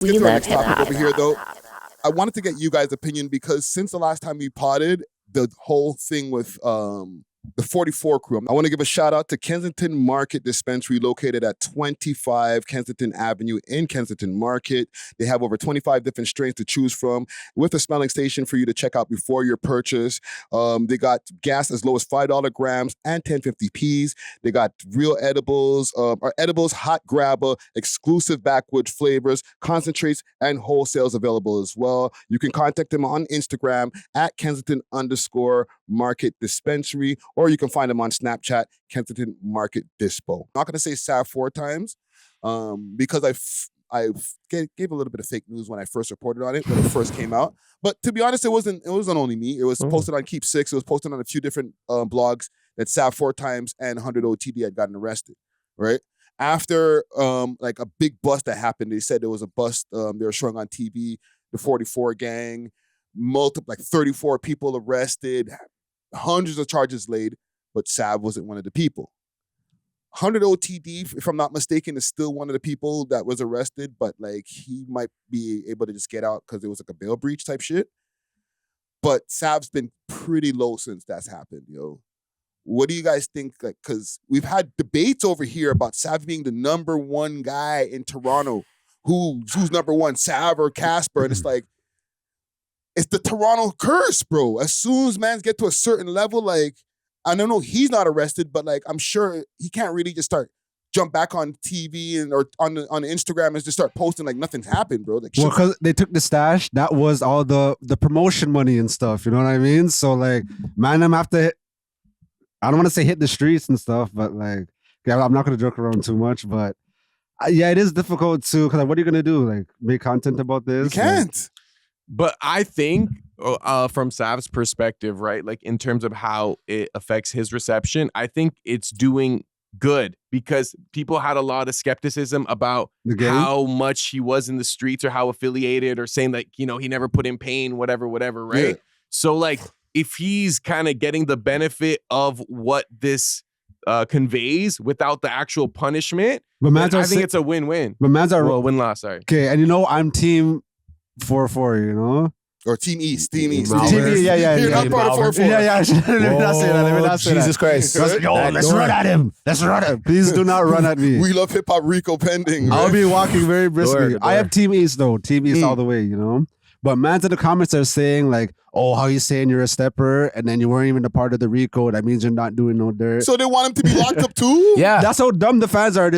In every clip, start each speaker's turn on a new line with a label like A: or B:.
A: We
B: Get to our
A: love
B: next topic
A: hip-hop.
B: over here, though. I wanted to get you guys' opinion because since the last time we potted, the whole thing with the 44 crew. I want to give a shout out to Kensington Market Dispensary located at 25 Kensington Avenue in Kensington Market. They have over 25 different strains to choose from with a smelling station for you to check out before your purchase. They got gas as low as $5 grams and 1050p's. They got real edibles, hot grabber, exclusive backwood flavors, concentrates, and wholesales available as well. You can contact them on Instagram at Kensington_Market Dispensary, or you can find them on Snapchat, Kensington Market Dispo. I'm not going to say Savv4x because I gave a little bit of fake news when I first reported on it when it first came out. But to be honest, it wasn't only me. It was posted on Keep Six. It was posted on a few different blogs that Savv4x and 100OTD had gotten arrested, right? After like a big bust that happened, they said there was a bust they were showing on TV, the 44 gang, like 34 people arrested, hundreds of charges laid, but Savv wasn't one of the people. 100OTD, if I'm not mistaken, is still one of the people that was arrested, but like he might be able to just get out because it was like a bail breach type shit. But Savv's been pretty low since that's happened, yo. What do you guys think? Like, because we've had debates over here about Savv being the number one guy in Toronto. Who's number one, Savv or Casper? And it's like, it's the Toronto curse, bro. As soon as mans get to a certain level, like, I don't know, he's not arrested, but like, I'm sure he can't really just jump back on TV or on Instagram and just start posting like nothing's happened, bro. Like,
C: well, because they took the stash, that was all the promotion money and stuff. You know what I mean? So like, man, I'm have to. I don't want to say hit the streets and stuff, but like, yeah, I'm not gonna joke around too much, but yeah, it is difficult to. Because like, what are you gonna do? Like, make content about this?
B: You can't.
D: But I think from Savv's perspective, right, like in terms of how it affects his reception, I think it's doing good because people had a lot of skepticism about how much he was in the streets or how affiliated or saying like, you know, he never put in pain, whatever, right? Yeah. So like if he's kind of getting the benefit of what this conveys without the actual punishment, but I think it's a win-win.
C: But man's are
D: win-loss, sorry.
C: Okay, and you know, I'm team 4-4, you know?
B: Or Team East. Team East.
C: Yeah.
B: You're not part of 4-4.
C: Yeah. Let me not say that.
E: Jesus Christ.
C: Let's run at him. Let's run at him. Please do not run at me.
B: We love hip-hop Rico pending. Right?
C: I'll be walking very briskly. I have Team East, though. Team East all the way, you know? But man's in the comments are saying like, oh, how you saying you're a stepper and then you weren't even a part of the Rico. That means you're not doing no dirt.
B: So they want him to be locked up too?
E: Yeah.
C: That's how dumb the fans are.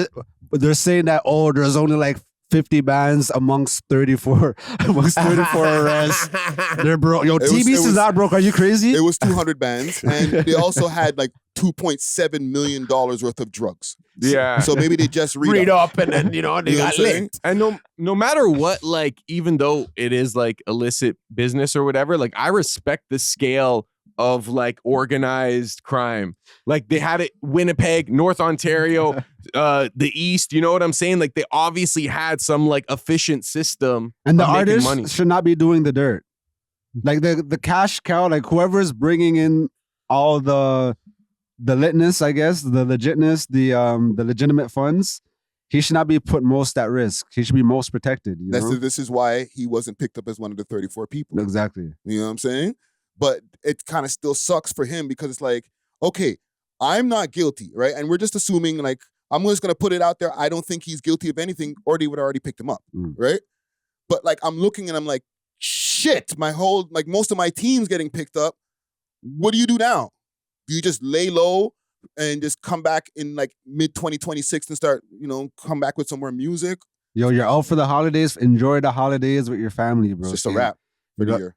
C: They're saying that, oh, there's only like 50 bands amongst 34 arrests. They're broke. Yo, TBS is not broke. Are you crazy?
B: It was 200 bands, and they also had like $2.7 million worth of drugs.
D: Yeah.
B: So maybe they just read
E: up and then, you know, they got linked.
D: And no matter what, like, even though it is like illicit business or whatever, like I respect the scale of like organized crime. Like they had it Winnipeg, North Ontario, the East, you know what I'm saying? Like they obviously had some like efficient system.
C: And the artists should not be doing the dirt. Like the cash cow, like whoever's bringing in all the litness, I guess, the legitness, the legitimate funds, he should not be put most at risk. He should be most protected. You know?
B: This is why he wasn't picked up as one of the 34 people.
C: Exactly.
B: You know what I'm saying? But it kind of still sucks for him because it's like, okay, I'm not guilty, right? And we're just assuming, like, I'm just going to put it out there. I don't think he's guilty of anything, or they would have already picked him up, right? But, like, I'm looking and I'm like, shit, most of my team's getting picked up. What do you do now? Do you just lay low and just come back in, like, mid-2026 and start, you know, come back with some more music?
C: Yo, you're out for the holidays. Enjoy the holidays with your family, bro.
B: It's just a wrap for the year.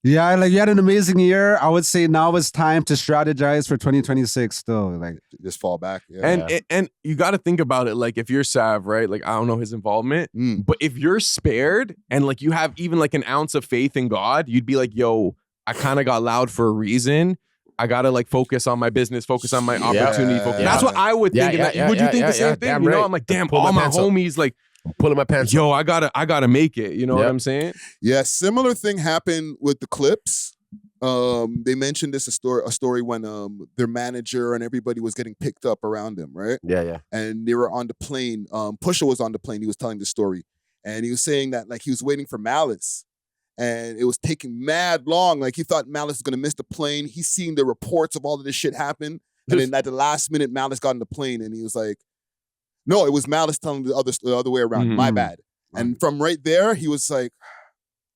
C: Yeah, like you had an amazing year. I would say now it's time to strategize for 2026 still. Like
B: just fall back. Yeah.
D: And you got to think about it. Like if you're Savv, right? Like I don't know his involvement, but if you're spared and like you have even like an ounce of faith in God, you'd be like, yo, I kind of got loud for a reason. I got to like focus on my business, focus on my opportunity. That's what I would think. Would you think the same thing? You know, I'm like, damn, all my homies like,
E: pulling my pants.
D: Yo, I gotta make it. You know what I'm saying?
B: Yeah, similar thing happened with the Clips. They mentioned this a story when their manager and everybody was getting picked up around them, right?
E: Yeah.
B: And they were on the plane. Pusha was on the plane. He was telling the story, and he was saying that like he was waiting for Malice. And it was taking mad long. Like he thought Malice was gonna miss the plane. He's seeing the reports of all of this shit happen. And then at the last minute, Malice got on the plane and he was like, no, it was Malice telling the other way around. My bad. And from right there, he was like,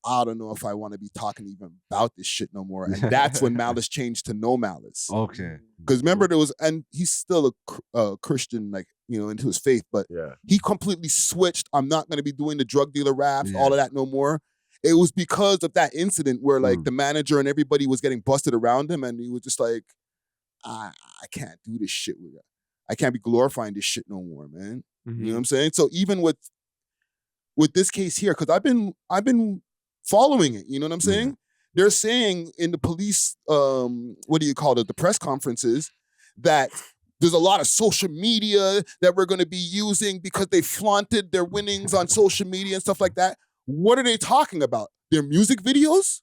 B: I don't know if I want to be talking even about this shit no more. And that's when Malice changed to no Malice.
C: Okay.
B: Because remember, there was, and he's still a Christian, like, you know, into his faith, but he completely switched. I'm not going to be doing the drug dealer raps, all of that no more. It was because of that incident where, like, the manager and everybody was getting busted around him, and he was just like, I can't do this shit with it. I can't be glorifying this shit no more, man. You know what I'm saying? So even with this case here, because I've been following it, you know what I'm saying? They're saying in the police, what do you call it, the press conferences, that there's a lot of social media that we're going to be using because they flaunted their winnings on social media and stuff like that. What are they talking about? Their music videos?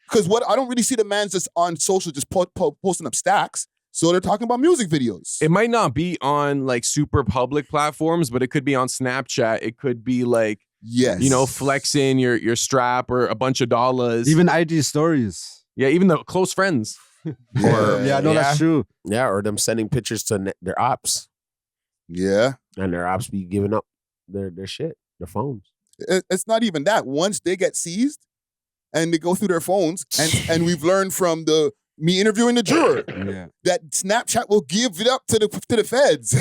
B: Because I don't really see the man just on social just posting up stacks. So they're talking about music videos.
D: It might not be on like super public platforms, but it could be on Snapchat. It could be like, you know, flexing your strap or a bunch of dollars.
C: Even IG stories.
D: Yeah, even the close friends.
C: That's true.
E: Yeah, or them sending pictures to their ops.
B: Yeah.
E: And their ops be giving up their shit, their phones.
B: It's not even that. Once they get seized and they go through their phones, and we've learned from me interviewing the juror that Snapchat will give it up to the feds.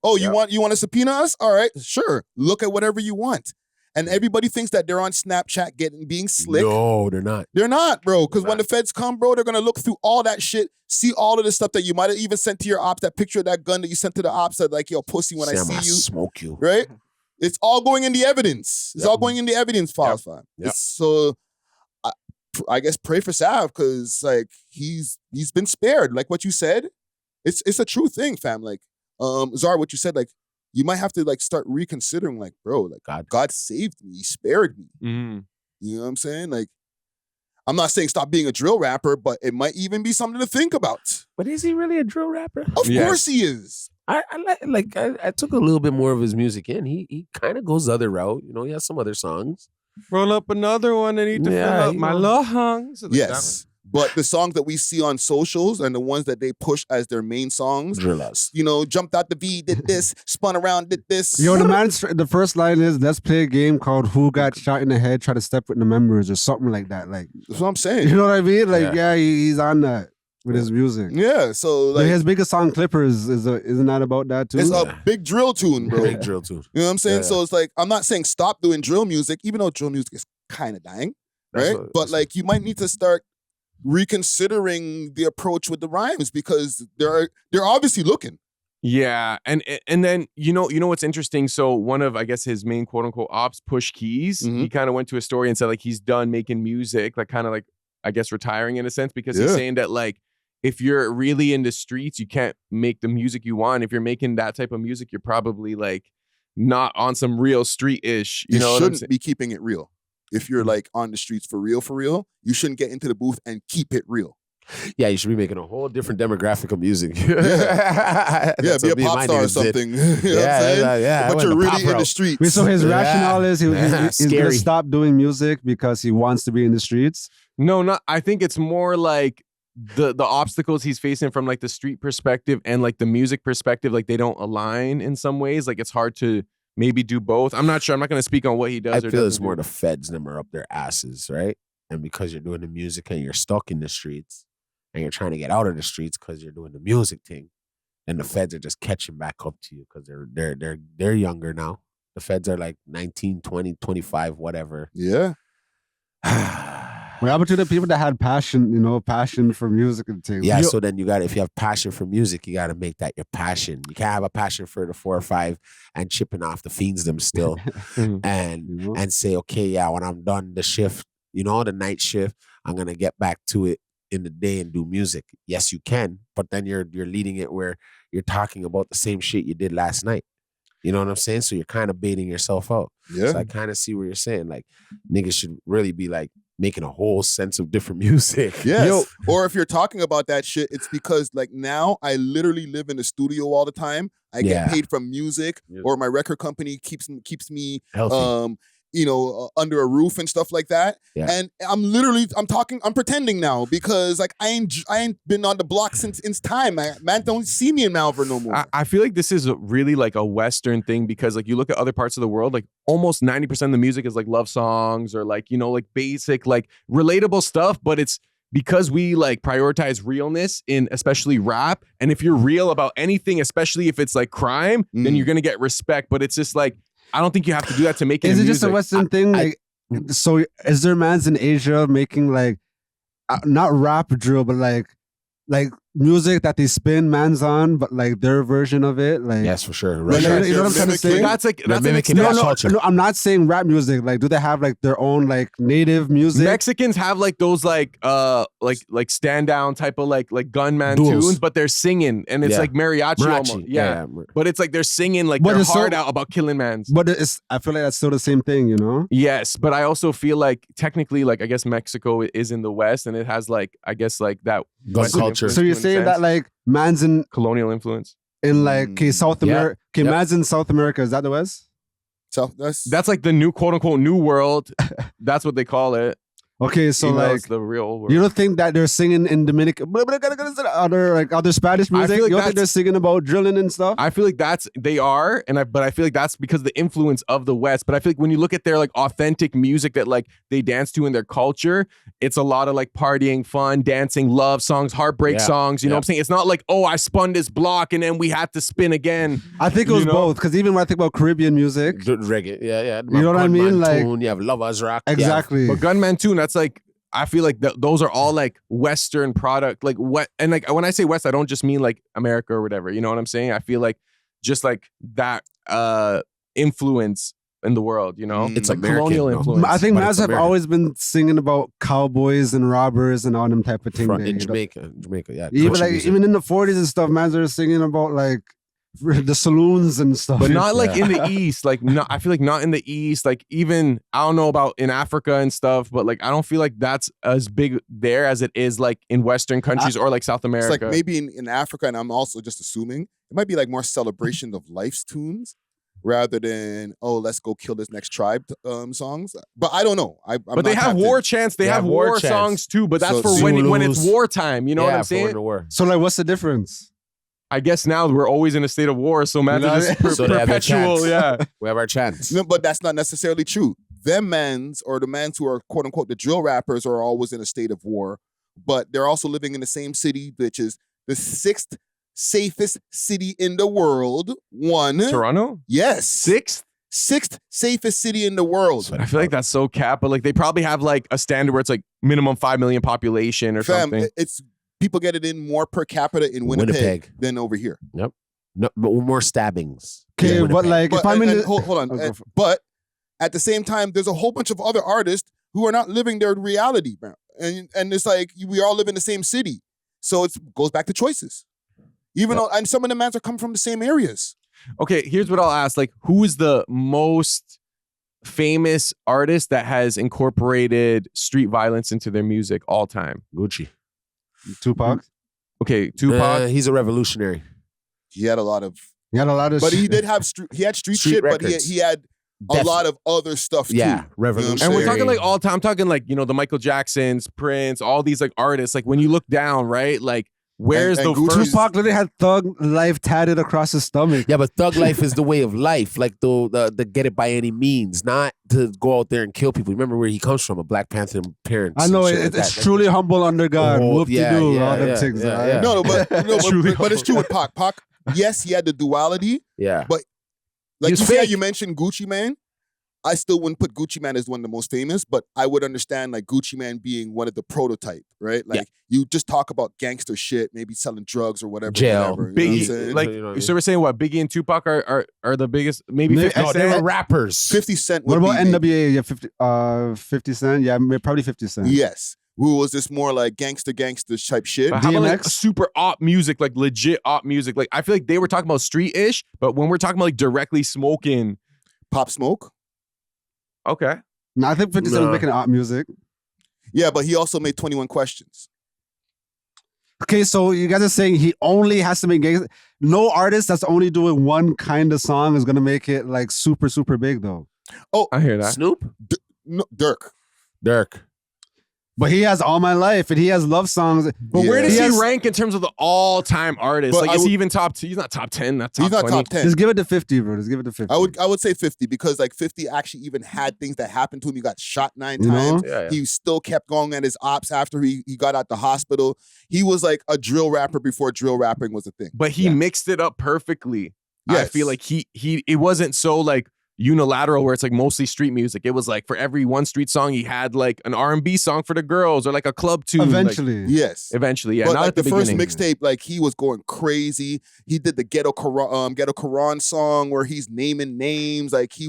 B: Oh, you want to subpoena us? All right, sure. Look at whatever you want. And everybody thinks that they're on Snapchat being slick.
E: No, they're not.
B: They're not, bro. Because when the feds come, bro, they're gonna look through all that shit, see all of the stuff that you might have even sent to your ops. That picture of that gun that you sent to the ops that like, yo, pussy, when I see you,
E: smoke you.
B: Right? It's all going in the evidence. It's all going in the evidence files, fam. So I guess pray for Savv, because like he's been spared. Like what you said, it's a true thing, fam. Like Zara, what you said, like you might have to like start reconsidering, like, bro, like God saved me, he spared me. You know what I'm saying? Like, I'm not saying stop being a drill rapper, but it might even be something to think about.
E: But is he really a drill rapper?
B: Of course he is.
E: I took a little bit more of his music in. He kind of goes the other route. You know, he has some other songs.
D: Roll up another one and eat the fill up my lungs.
B: Yes. But the songs that we see on socials and the ones that they push as their main songs, you know, jumped out the V, did this, spun around, did this.
C: Yo, the first line is, let's play a game called Who Got Shot in the Head, Try to Step with the Members or something like that. Like,
B: that's what I'm saying.
C: You know what I mean? Like, he's on that with his music.
B: Yeah, so like
C: his biggest song, Clippers, isn't that about that too?
B: It's a big drill tune, bro.
E: Big drill tune.
B: You know what I'm saying? So it's like, I'm not saying stop doing drill music, even though drill music is kind of dying, right? But like, you might need to start reconsidering the approach with the rhymes, because they're obviously looking.
D: Yeah, and then you know what's interesting? So one of, I guess, his main quote unquote ops, Push Keys, he kind of went to a story and said like he's done making music, like kind of like, I guess, retiring in a sense, because he's saying that like if you're really in the streets, you can't make the music you want. If you're making that type of music, you're probably like not on some real street-ish. You know,
B: shouldn't be keeping it real. If you're like on the streets for real, you shouldn't get into the booth and keep it real.
E: Yeah, you should be making a whole different demographic of music.
B: Be a pop star or something. You know what I'm saying? But you're really in the streets.
C: So his rationale is he's going to stop doing music because he wants to be in the streets?
D: No, not. I think it's more like the obstacles he's facing from like the street perspective and like the music perspective, like they don't align in some ways. Like it's hard to maybe do both. I'm not sure. I'm not going to speak on what he does.
E: I feel it's more the feds them are up their asses, right? And because you're doing the music and you're stuck in the streets and you're trying to get out of the streets because you're doing the music thing, and the feds are just catching back up to you because they're younger now. The feds are like 19, 20, 25, whatever.
B: Yeah.
C: What happened to the people that had passion for music and things?
E: Yeah, so then if you have passion for music, you got to make that your passion. You can't have a passion for the 4 or 5 and chipping off the fiends them still and say, okay, yeah, when I'm done the shift, the night shift, I'm going to get back to it in the day and do music. Yes, you can, but then you're leading it where you're talking about the same shit you did last night. You know what I'm saying? So you're kind of baiting yourself out.
B: Yeah.
E: So I kind of see where you're saying, like, niggas should really be like making a whole sense of different music.
B: Yes. Or if you're talking about that shit, it's because like now I literally live in the studio all the time. I get paid from music, or my record company keeps me
E: healthy.
B: under a roof and stuff like that.
E: Yeah.
B: And I'm pretending now because like I ain't been on the block since time. Man don't see me in Malvern no more.
D: I feel like this is really like a Western thing because like you look at other parts of the world, like almost 90% of the music is like love songs or like, like basic, like relatable stuff, but it's because we like prioritize realness in especially rap. And if you're real about anything, especially if it's like crime, then you're going to get respect. But it's just like, I don't think you have to do that to make it.
C: Is it
D: music.
C: just a Western thing? Like, so is there mans in Asia making like not rap drill, but like music that they spin mans on, but like their version of it? Like
E: yes, for sure.
C: Right. You know what I'm trying to say?
D: That's
E: mimicking
C: no,
E: culture.
C: no, I'm not saying rap music. Like, do they have like their own like native music?
D: Mexicans have like those like stand down type of like gunman
E: Duels.
D: tunes, but they're singing and it's like mariachi almost. Yeah. But it's like they're singing like their heart out about killing mans.
C: But I feel like that's still the same thing,
D: Yes, but I also feel like technically, like I guess Mexico is in the West and it has like I guess like that
E: gun culture.
C: So you're saying that like man's in
D: colonial influence
C: in like South America? Okay, man's in South America. Is that the West?
B: So
D: that's like the new quote unquote new world. That's what they call it.
C: Okay, so
D: Even though
C: like
D: it's the real world.
C: You don't think that they're singing in Dominican, other Spanish music?
D: Like
C: you don't think they're singing about drilling and stuff?
D: I feel like they are, but I feel like that's because of the influence of the West. But I feel like when you look at their like authentic music that like they dance to in their culture, it's a lot of like partying, fun, dancing, love songs, heartbreak songs. You know what I'm saying? It's not like, oh, I spun this block and then we had to spin again.
C: I think it was both, because even when I think about Caribbean music,
E: reggae, yeah.
C: You know what I mean? Like
E: tune, you have Lovers Rock,
C: exactly.
D: But Gunman Tune, that's like. I feel like those are all like Western product, like what, and like when I say West, I don't just mean like America or whatever. You know what I'm saying? I feel like just like that influence in the world.
E: It's
D: like
E: American,
D: colonial influence.
C: I think Maz have always been singing about cowboys and robbers and all them type of things.
E: In Jamaica, yeah.
C: Even in the 40s and stuff, Maz are singing about like the saloons and stuff,
D: but not like in the East. Like, no, I feel like not in the East. Like, even I don't know about in Africa and stuff, but like I don't feel like that's as big there as it is like in Western countries or like South America.
B: It's like maybe in Africa, and I'm also just assuming it might be like more celebration of life's tunes rather than let's go kill this next tribe songs. But I don't know.
D: But they have war chants. They have war songs too. But that's for when it's wartime. You know what I'm saying?
C: So like, what's the difference?
D: I guess now we're always in a state of war, so man, just perpetual. Yeah,
E: we have our chance.
B: No, but that's not necessarily true. Them mans or the mans who are quote unquote the drill rappers are always in a state of war, but they're also living in the same city, which is the 6th safest city in the world.
D: Toronto?
B: Yes.
D: 6th?
B: 6th safest city in the world.
D: I feel like that's so cap, but like they probably have like a standard where it's like minimum 5 million population or something.
B: It's people get it in more per capita in Winnipeg than over here.
E: Yep. No, more stabbings.
C: Okay, but like if I'm in
B: hold on. But at the same time, there's a whole bunch of other artists who are not living their reality, bro. And it's like we all live in the same city. So it goes back to choices. Even though, and some of the mans are coming from the same areas.
D: Okay, here's what I'll ask. Like, who is the most famous artist that has incorporated street violence into their music all time?
E: Gucci.
C: Tupac.
D: Okay, Tupac.
E: He's a revolutionary.
B: He had a lot of.
C: But
B: he did have street shit,
E: records.
B: but he had a lot of other stuff too.
E: Yeah, revolutionary.
D: And we're talking like all time. I'm talking like the Michael Jacksons, Prince, all these like artists. Like when you look down, right? Like where's the first?
C: Tupac literally had Thug Life tatted across his stomach.
E: Yeah, but Thug Life is the way of life. Like the get it by any means, not to go out there and kill people. Remember where he comes from, a Black Panther parents.
C: I know it's truly humble under God. Whoop-de-doo, all them things.
B: No, but it's true with Pac. Pac, yes, he had the duality.
E: Yeah,
B: but like you see how you mentioned Gucci Mane. I still wouldn't put Gucci Mane as one of the most famous, but I would understand like Gucci Mane being one of the prototype, right? Like you just talk about gangster shit, maybe selling drugs or whatever.
E: Jail.
B: Whatever,
D: Biggie, like so we're saying what Biggie and Tupac are the biggest. Maybe 50 Cent.
E: They were rappers.
B: 50 Cent.
C: What about NWA? Yeah, 50 Cent. Yeah, probably 50 Cent.
B: Yes. Who was this more like gangster type shit?
D: But how about like super op music, like legit op music? Like I feel like they were talking about street-ish, but when we're talking about like directly smoking,
B: Pop Smoke.
D: Okay.
C: No, I think 50 Cent was making op music.
B: Yeah, but he also made 21 Questions.
C: Okay, so you guys are saying he only has to make gangster. No artist that's only doing one kind of song is gonna make it like super, super big though.
D: I hear that.
E: Snoop?
B: No, Dirk.
C: But he has All My Life and he has love songs.
D: But where does
C: He
D: he
C: has-
D: rank in terms of the all-time artists?
B: But
D: Like,
B: I
D: is
B: would-
D: he even top 2? He's not top 10. Not top
B: He's not
D: 20.
B: top 10.
C: Just give it to 50, bro. Just give it to 50.
B: I would say 50 because like 50 actually even had things that happened to him. He got shot 9
C: You know?
B: times.
E: Yeah.
B: He still kept going at his ops after he got out the hospital. He was like a drill rapper before drill rapping was a thing.
D: But he mixed it up perfectly. I
B: Yes.
D: feel like he it wasn't so like unilateral where it's like mostly street music. It was like for every one street song he had like an R&B song for the girls or like a club tune.
C: Eventually.
B: Yes.
D: Eventually, yeah.
B: But
D: Not
B: like
D: at the,
B: the first
D: beginning.
B: mixtape, like he was going crazy. He did the Ghetto Quran song where he's naming names. Like he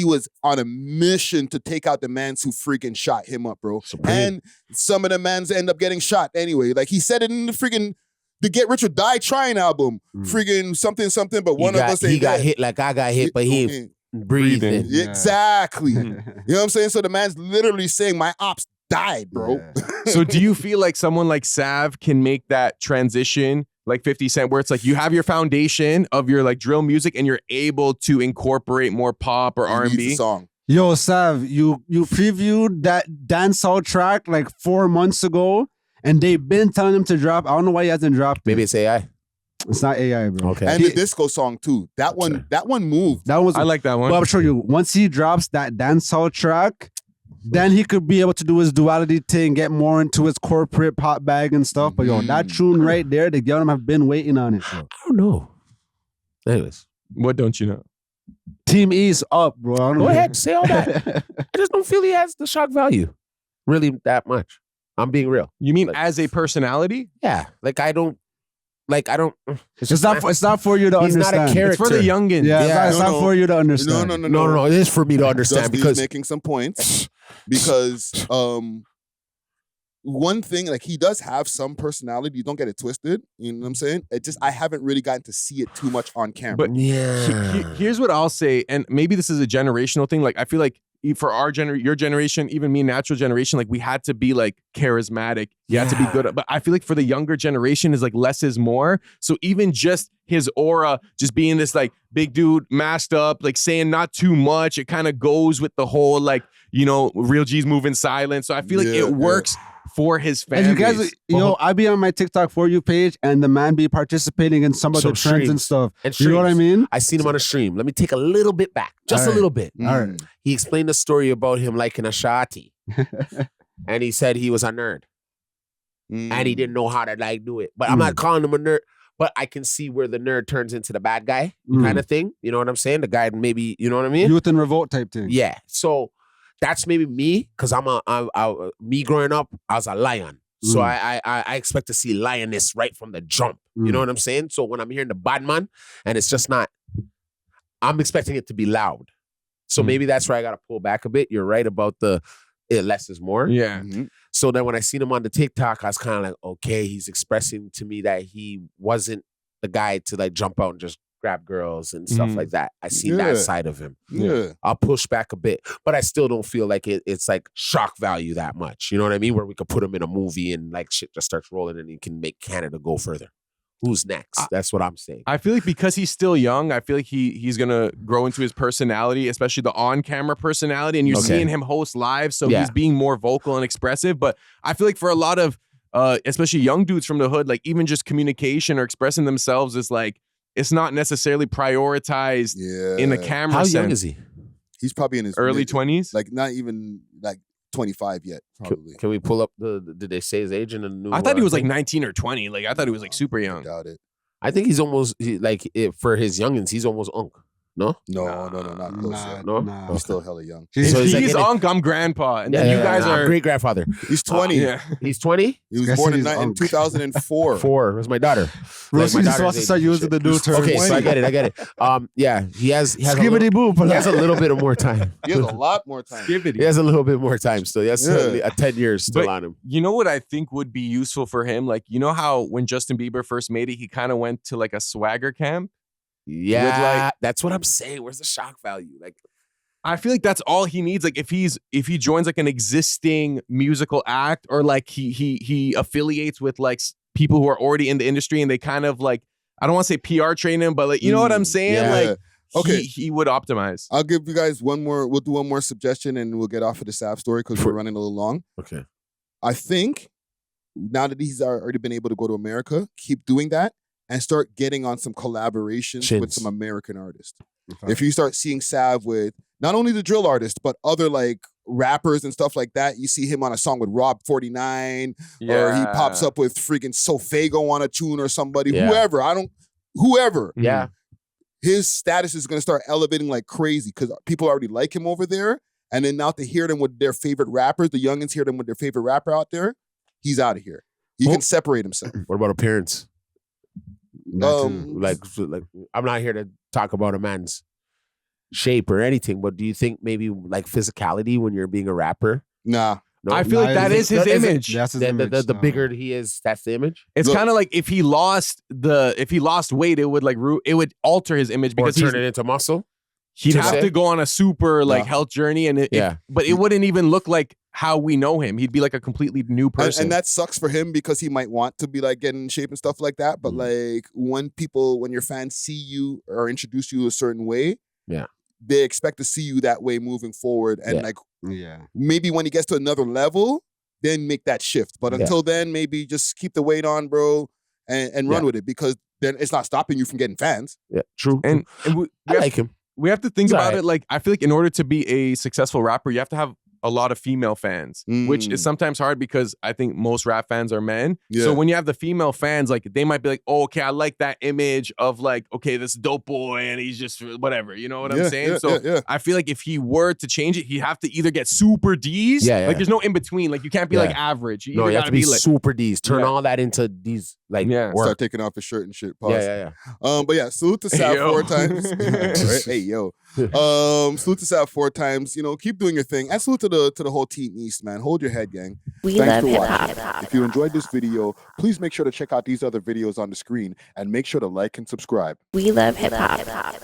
B: was on a mission to take out the mans who freaking shot him up, bro.
E: Supreme.
B: And some of the mans end up getting shot anyway. Like he said it in the Get Rich or Die Trying album. Freaking something, but one of us ain't
E: he got
B: dead.
E: hit like I got hit, but he breathing.
C: Yeah.
B: Exactly. You know what I'm saying? So the man's literally saying my ops died, bro.
C: Yeah.
D: So do you feel like someone like Savv can make that transition like 50 Cent where it's like you have your foundation of your like drill music and you're able to incorporate more pop or
B: He needs
D: R&B?
B: a song.
C: Yo, Sav, you previewed that dancehall track like 4 months ago, and they've been telling him to drop. I don't know why he hasn't dropped.
E: Maybe
C: it.
E: it's AI.
C: It's not AI, bro.
E: Okay.
B: And the disco song too. That one moved.
C: That was.
D: I like that one.
C: Well, I'll show you. Once he drops that dancehall track, then he could be able to do his duality thing, get more into his corporate pop bag and stuff. But yo, that tune right there, the Gentlemen have been waiting on it, bro.
E: I don't know. Anyways,
D: What don't you know?
C: Team E's up, bro. I don't
E: go
C: know.
E: ahead, say all that. I just don't feel he has the shock value really that much. I'm being real.
D: You mean
E: Like-
D: as a personality?
E: Yeah, I don't.
C: It's not for you to
E: He's
C: understand.
E: not a character.
D: It's for the youngins.
C: Yeah,
E: Yeah,
C: it's not for you to understand.
E: No. It is for me to understand
B: Dusty's
E: because
B: making some points because one thing, like he does have some personality. You don't get it twisted. You know what I'm saying? I haven't really gotten to see it too much on camera.
D: But here's what I'll say, and maybe this is a generational thing. Like I feel like for your generation, even me, natural generation, like we had to be like charismatic. You had to be good. But I feel like for the younger generation is like less is more. So even just his aura, just being this like big dude masked up, like saying not too much, it kind of goes with the whole like, you know, real G's move in silence. So I feel like it works for his fan
C: And you guys,
D: base.
C: I be on my TikTok For You page, and the man be participating in some of the
E: Some
C: trends and
E: streams.
C: stuff.
E: And
C: You know what I
E: streams.
C: mean?
E: I seen him on a stream. Let me take a little bit back, just
C: All
E: a
C: right.
E: little bit.
C: All right.
E: He explained a story about him liking a shawty, and he said he was a nerd and he didn't know how to like do it. But I'm not calling him a nerd. But I can see where the nerd turns into the bad guy kind of thing. You know what I'm saying? The guy maybe, you know what I mean?
C: Youth and revolt type thing.
E: Yeah. So that's maybe me because me growing up, I was a lion. So I expect to see lioness right from the jump. You know what I'm saying? So when I'm hearing the bad man and it's just not, I'm expecting it to be loud. So maybe that's where I got to pull back a bit. You're right about less is more.
D: Yeah.
E: So then when I seen him on the TikTok, I was kind of like, okay, he's expressing to me that he wasn't the guy to like jump out and just grab girls and stuff like that. I seen that side of him.
B: Yeah.
E: I'll push back a bit, but I still don't feel like it's like shock value that much. You know what I mean? Where we could put him in a movie and like shit just starts rolling and he can make Canada go further. Who's next? That's what I'm saying.
D: I feel like because he's still young, I feel like he's gonna grow into his personality, especially the on-camera personality. And you're seeing him host live, so he's being more vocal and expressive. But I feel like for a lot of, especially young dudes from the hood, like even just communication or expressing themselves is like it's not necessarily prioritized in a camera
E: How
D: sense.
E: young is he?
B: He's probably in his
D: Early
B: mid-
D: 20s?
B: Like not even like 25 yet, probably.
E: Can we pull up did they say his age in the new?
D: I thought he was like
E: thing?
D: 19 or 20. Like I thought he was like super young.
B: Doubt it.
E: I think he's almost for his youngins, he's almost unk. No?
B: No, not close yet.
E: No?
B: He's still hella young.
E: So he's like
D: He's
E: in it-
D: uncle, I'm grandpa, and then you guys are
E: great grandfather.
B: He's 20.
D: Yeah.
E: He's 20?
B: He was
C: Guess
B: born
C: he's
B: in
C: unk.
B: 2004.
E: 4. That's my daughter.
C: Bro,
E: Like,
C: she's
E: my daughter's
C: supposed to start
E: age and
C: using the
E: shit.
C: new term.
E: Okay, so I get it. Yeah, he has a
C: Skibbity
E: little,
C: boop.
E: he has a little bit of more time.
B: He has a lot more time.
E: He has a little bit more time still. He has
B: Yeah.
E: 10 years still
D: But
E: on him.
D: you know what I think would be useful for him? Like, you know how when Justin Bieber first made it, he kind of went to like a swagger camp?
E: Yeah, that's what I'm saying. Where's the shock value? Like,
D: I feel like that's all he needs. Like if he joins like an existing musical act or like he affiliates with like people who are already in the industry and they kind of like, I don't want to say PR train him, but like, you know what I'm saying?
E: Yeah.
D: Like
B: Okay.
D: he would optimize.
B: I'll give you guys one more. We'll do one more suggestion, and we'll get off of the Savv story because we're running a little long.
E: Okay.
B: I think now that he's already been able to go to America, keep doing that and start getting on some collaborations with some American artists. Okay. If you start seeing Savv with not only the drill artists, but other like rappers and stuff like that, you see him on a song with Rob 49, or he pops up with freaking Sofago on a tune or somebody, whoever.
E: Yeah.
B: His status is going to start elevating like crazy because people already like him over there. And then now to hear them with their favorite rappers, the youngins hear them with their favorite rapper out there, he's out of here. He can separate himself.
E: What about appearance? Like I'm not here to talk about a man's shape or anything, but do you think maybe like physicality when you're being a rapper?
B: Nah.
E: No,
D: I feel like that is his image.
C: That's his image.
E: The bigger he is, that's the image.
D: It's kind of like if he lost weight, it would it would alter his image because
E: turn it into muscle.
D: He'd have to go on a super health journey, and but it wouldn't even look like how we know him. He'd be like a completely new person,
B: and that sucks for him because he might want to be like getting in shape and stuff like that. But like when your fans see you or introduce you a certain way, they expect to see you that way moving forward, and maybe when he gets to another level, then make that shift. But until then, maybe just keep the weight on, bro, and run with it because then it's not stopping you from getting fans.
E: Yeah, true.
D: And
E: I like him.
D: We have to think about it like, I feel like in order to be a successful rapper, you have to have a lot of female fans, which is sometimes hard because I think most rap fans are men. Yeah. So when you have the female fans, like they might be like, oh, okay, I like that image of like, okay, this dope boy and he's just whatever. You know what I'm saying? I feel like if he were to change it, he'd have to either get super D's. Like there's no in between. Like you can't be like average. You
E: have to be like super D's. Turn all that into D's. Like
B: start taking off his shirt and shit. Pause.
E: But
B: yeah, salute to Savv4x. Hey yo. Salute to Savv4x. You know, keep doing your thing. And salute to the whole Team East, man. Hold your head, gang.
A: We love hip hop.
B: If you enjoyed this video, please make sure to check out these other videos on the screen and make sure to like and subscribe.
A: We love hip hop.